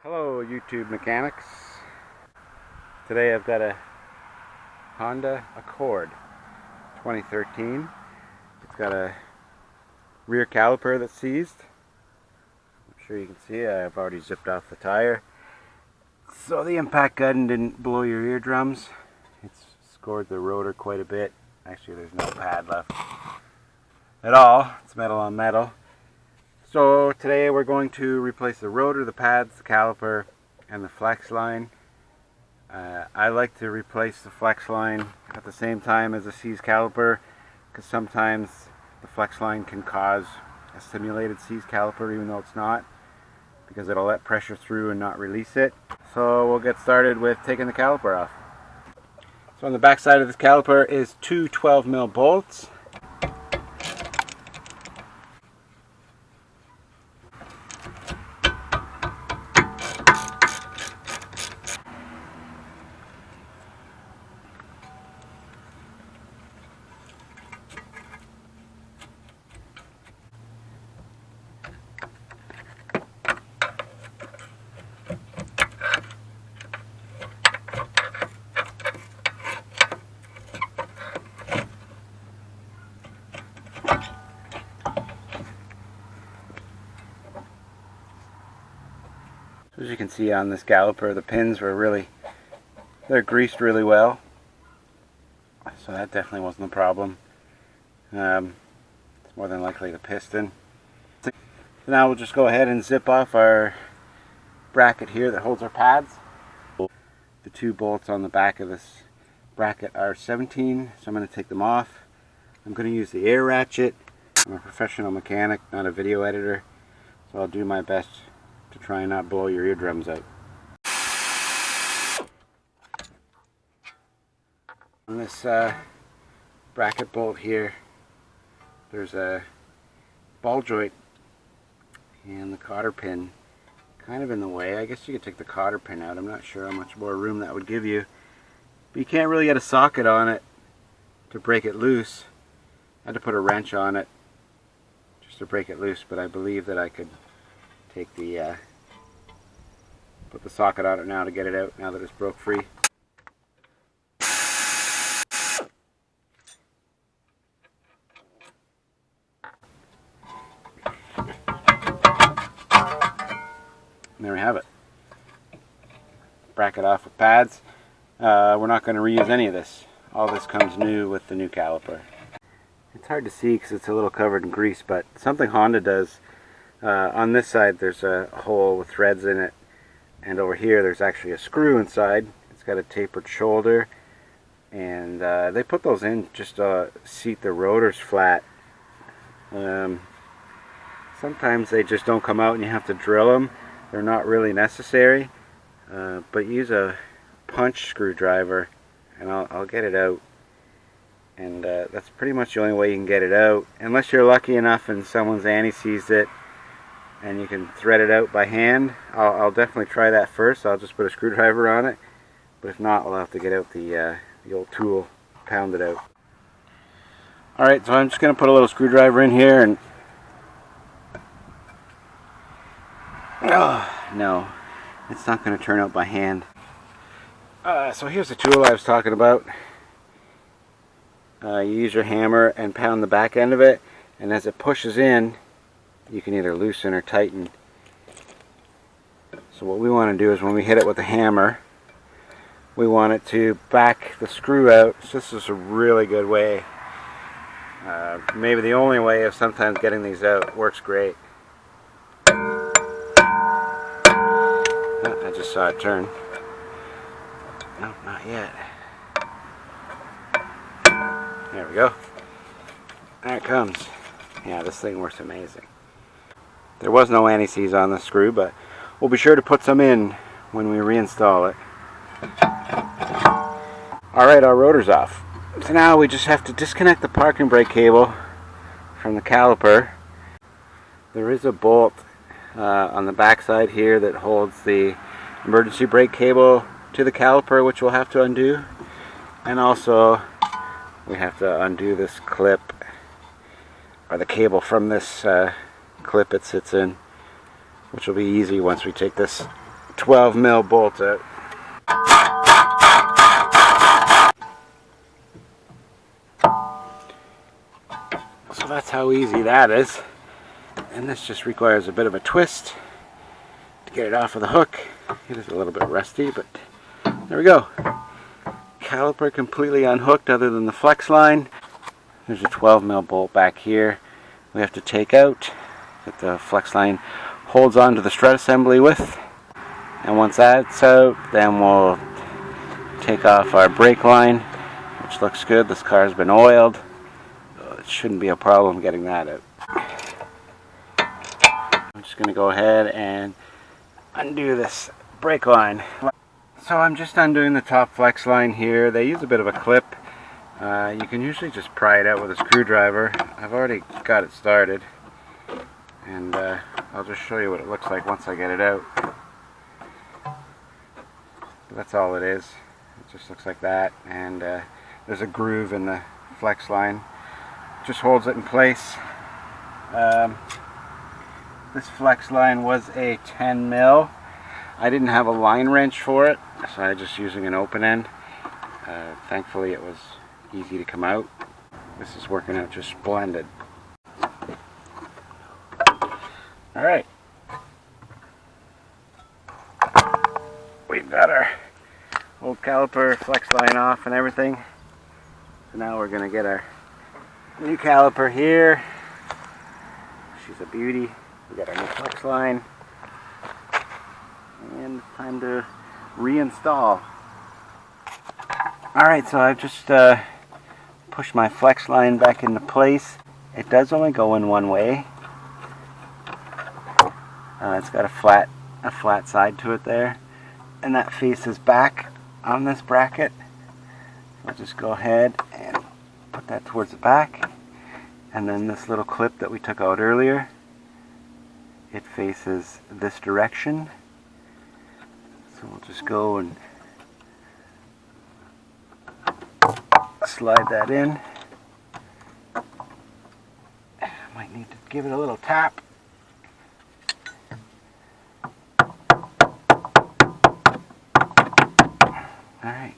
Hello YouTube mechanics. Today I've got a Honda Accord 2013. It's got a rear caliper that's seized. I'm sure you can see I've already zipped off the tire. So the impact gun didn't blow your eardrums. It's scored the rotor quite a bit. Actually there's no pad left at all. It's metal on metal. So today we're going to replace the rotor, the pads, the caliper, and the flex line. I like to replace the flex line at the same time as the seized caliper, because sometimes the flex line can cause a simulated seized caliper even though it's not, because it'll let pressure through and not release it. So we'll get started with taking the caliper off. So on the back side of this caliper is two 12mm bolts. As you can see on this caliper, the pins were they're greased really well, so that definitely wasn't a problem. It's more than likely the piston. So now we'll just go ahead and zip off our bracket here that holds our pads. The two bolts on the back of this bracket are 17, so I'm going to take them off. I'm going to use the air ratchet. I'm a professional mechanic, not a video editor, so I'll do my best to try and not blow your eardrums out. On this bracket bolt here, there's a ball joint and the cotter pin kind of in the way. I guess you could take the cotter pin out. I'm not sure how much more room that would give you, but you can't really get a socket on it to break it loose. I had to put a wrench on it just to break it loose, but I believe that I could take the put the socket on it now to get it out now that it's broke free. And there we have it. Bracket off with pads. We're not going to reuse any of this. All this comes new with the new caliper. It's hard to see because it's a little covered in grease, but something Honda does, on this side there's a hole with threads in it, and over here there's actually a screw inside. It's got a tapered shoulder, and they put those in just to seat the rotors flat. Sometimes they just don't come out and you have to drill them. They're not really necessary, but use a punch screwdriver and I'll get it out. And that's pretty much the only way you can get it out, unless you're lucky enough and someone's anti-seized it and you can thread it out by hand. I'll definitely try that first. I'll just put a screwdriver on it, but if not, we'll have to get out the old tool, pound it out. Alright, so I'm just going to put a little screwdriver in here and no, it's not going to turn out by hand. So here's the tool I was talking about. You use your hammer and pound the back end of it, and as it pushes in, you can either loosen or tighten. So what we want to do is when we hit it with the hammer, we want it to back the screw out. So this is a really good way, maybe the only way of sometimes getting these out. It works great. I just saw it turn. No, not yet. There we go. There it comes. Yeah, this thing works amazing. There was no anti-seize on the screw, but we'll be sure to put some in when we reinstall it. Alright, our rotor's off. So now we just have to disconnect the parking brake cable from the caliper. There is a bolt on the back side here that holds the emergency brake cable to the caliper, which we'll have to undo. And also we have to undo this clip, or the cable from this clip it sits in, which will be easy once we take this 12 mil bolt out. So that's how easy that is. And this just requires a bit of a twist to get it off of the hook. It is a little bit rusty, but there we go. Caliper completely unhooked other than the flex line. There's a 12 mil bolt back here we have to take out that the flex line holds onto the strut assembly with. And once that's out, then we'll take off our brake line, which looks good. This car's been oiled. It shouldn't be a problem getting that out. I'm just going to go ahead and undo this brake line. So I'm just undoing the top flex line here. They use a bit of a clip. You can usually just pry it out with a screwdriver. I've already got it started, and I'll just show you what it looks like once I get it out. That's all it is. It just looks like that, and there's a groove in the flex line. Just holds it in place. This flex line was a 10 mil. I didn't have a line wrench for it, so I was just using an open end. Thankfully it was easy to come out. This is working out just splendid. Alright. We've got our old caliper flex line off and everything. So now we're going to get our new caliper here. She's a beauty. We got our new flex line. And it's time to reinstall. Alright, so I've just pushed my flex line back into place. It does only go in one way. It's got a flat side to it there, and that faces back on this bracket. I'll just go ahead and put that towards the back, and then this little clip that we took out earlier, it faces this direction. So we'll just go and slide that in. I might need to give it a little tap. Alright,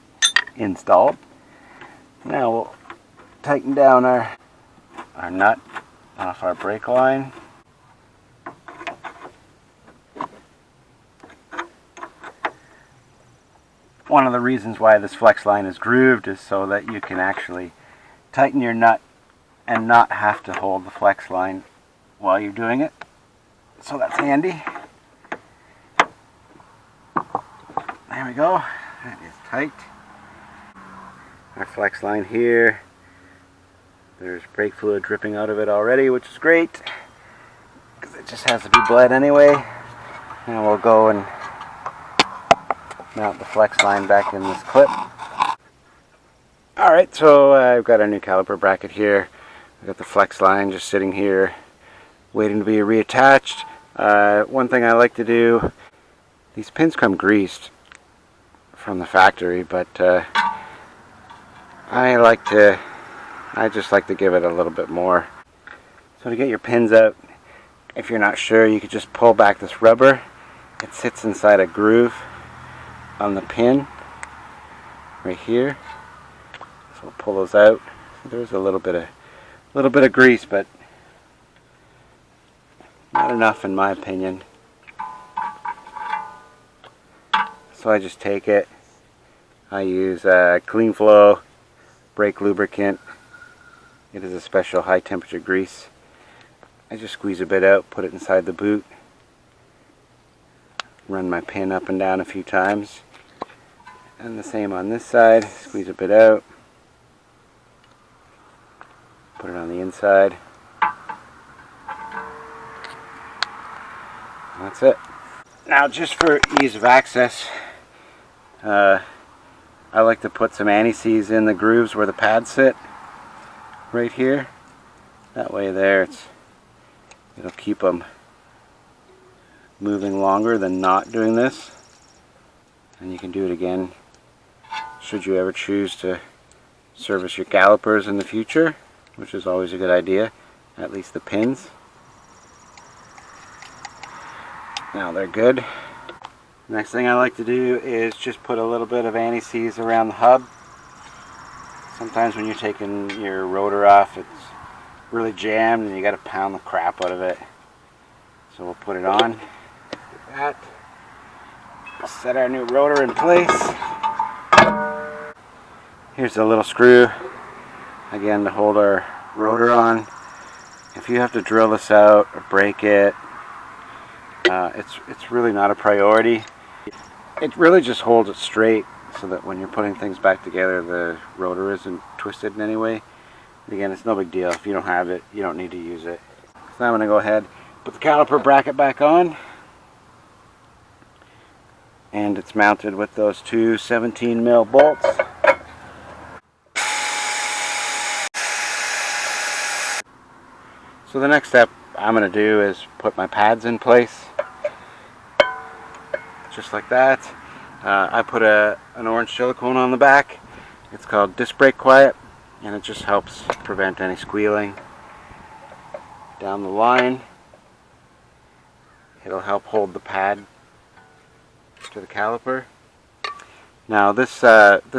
installed. Now we'll tighten down our nut off our brake line. One of the reasons why this flex line is grooved is so that you can actually tighten your nut and not have to hold the flex line while you're doing it. So that's handy. There we go. That is tight. Our flex line here. There's brake fluid dripping out of it already, which is great, because it just has to be bled anyway. And we'll go and mount the flex line back in this clip. Alright, so I've got our new caliper bracket here. I've got the flex line just sitting here waiting to be reattached. One thing I like to do, these pins come greased from the factory, but I just like to give it a little bit more. So to get your pins out, if you're not sure, you could just pull back this rubber. It sits inside a groove on the pin right here. So we'll pull those out. There's a little bit of grease, but not enough in my opinion. So I just take it. I use Clean Flow brake lubricant. It is a special high temperature grease. I just squeeze a bit out, put it inside the boot, run my pin up and down a few times, and the same on this side. Squeeze a bit out, put it on the inside. That's it. Now, just for ease of access, I like to put some anti-seize in the grooves where the pads sit, right here. That way there, it'll keep them moving longer than not doing this. And you can do it again should you ever choose to service your calipers in the future, which is always a good idea, at least the pins. Now they're good. Next thing I like to do is just put a little bit of anti-seize around the hub. Sometimes when you're taking your rotor off, it's really jammed and you got to pound the crap out of it. So we'll put it on. Like that. Set our new rotor in place. Here's a little screw, again, to hold our rotor on. If you have to drill this out or break it, it's really not a priority. It really just holds it straight so that when you're putting things back together, the rotor isn't twisted in any way. And again, it's no big deal. If you don't have it, you don't need to use it. So I'm going to go ahead, put the caliper bracket back on. And it's mounted with those two 17mm bolts. So the next step I'm going to do is put my pads in place. Just like that. I put an orange silicone on the back. It's called Disc Brake Quiet, and it just helps prevent any squealing down the line. It'll help hold the pad to the caliper. Now this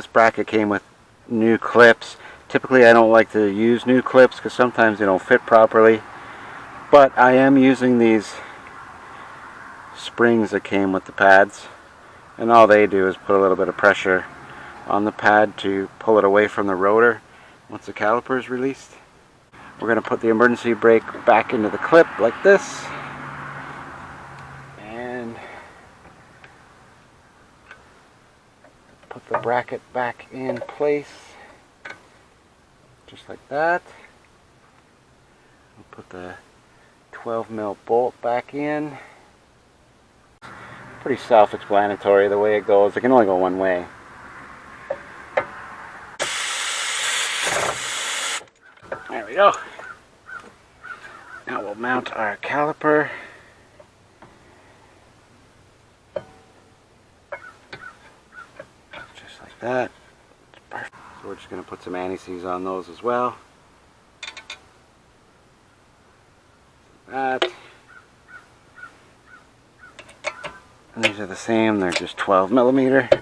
bracket came with new clips. Typically I don't like to use new clips because sometimes they don't fit properly, but I am using these springs that came with the pads, and all they do is put a little bit of pressure on the pad to pull it away from the rotor once the caliper is released. We're going to put the emergency brake back into the clip like this, and put the bracket back in place just like that. We'll put the 12mm bolt back in. Pretty self-explanatory the way it goes. It can only go one way. There we go. Now we'll mount our caliper. Just like that. It's perfect. So we're just going to put some anti-seize on those as well. Like that. And these are the same, they're just 12mm.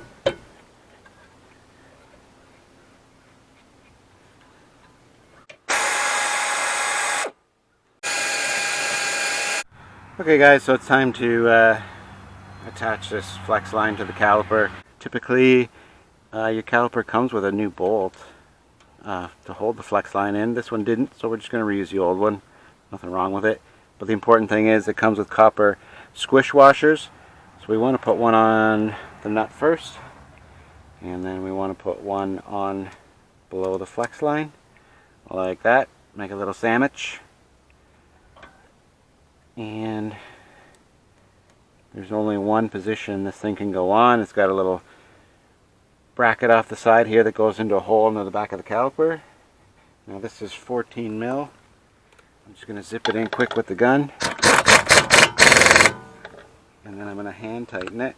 Okay guys, so it's time to attach this flex line to the caliper. Typically your caliper comes with a new bolt to hold the flex line in. This one didn't, so we're just going to reuse the old one. Nothing wrong with it. But the important thing is it comes with copper squish washers. So we want to put one on the nut first, and then we want to put one on below the flex line, like that. Make a little sandwich. And there's only one position this thing can go on. It's got a little bracket off the side here that goes into a hole into the back of the caliper. Now this is 14mm. I'm just going to zip it in quick with the gun. And then I'm going to hand tighten it,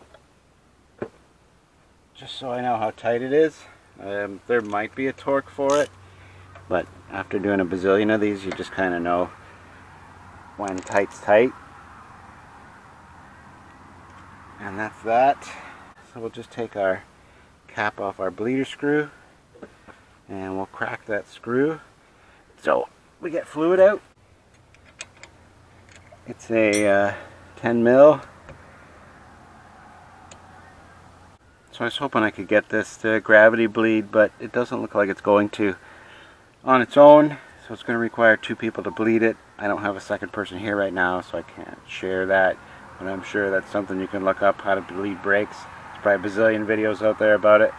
just so I know how tight it is. There might be a torque for it, but after doing a bazillion of these, you just kind of know when tight's tight. And that's that. So we'll just take our cap off our bleeder screw, and we'll crack that screw so we get fluid out. It's a 10mm. So I was hoping I could get this to gravity bleed, but it doesn't look like it's going to on its own. So it's going to require two people to bleed it. I don't have a second person here right now, so I can't share that. But I'm sure that's something you can look up, how to bleed brakes. There's probably a bazillion videos out there about it.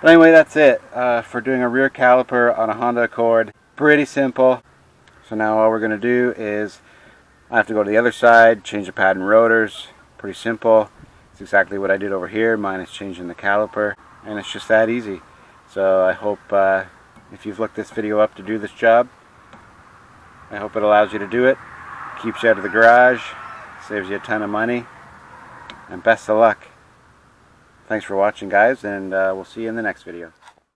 But anyway, that's it for doing a rear caliper on a Honda Accord. Pretty simple. So now all we're going to do is I have to go to the other side, change the pad and rotors. Pretty simple. It's exactly what I did over here, minus changing the caliper, and it's just that easy. So I hope if you've looked this video up to do this job, I hope it allows you to do it, keeps you out of the garage, saves you a ton of money, and best of luck. Thanks for watching guys, and we'll see you in the next video.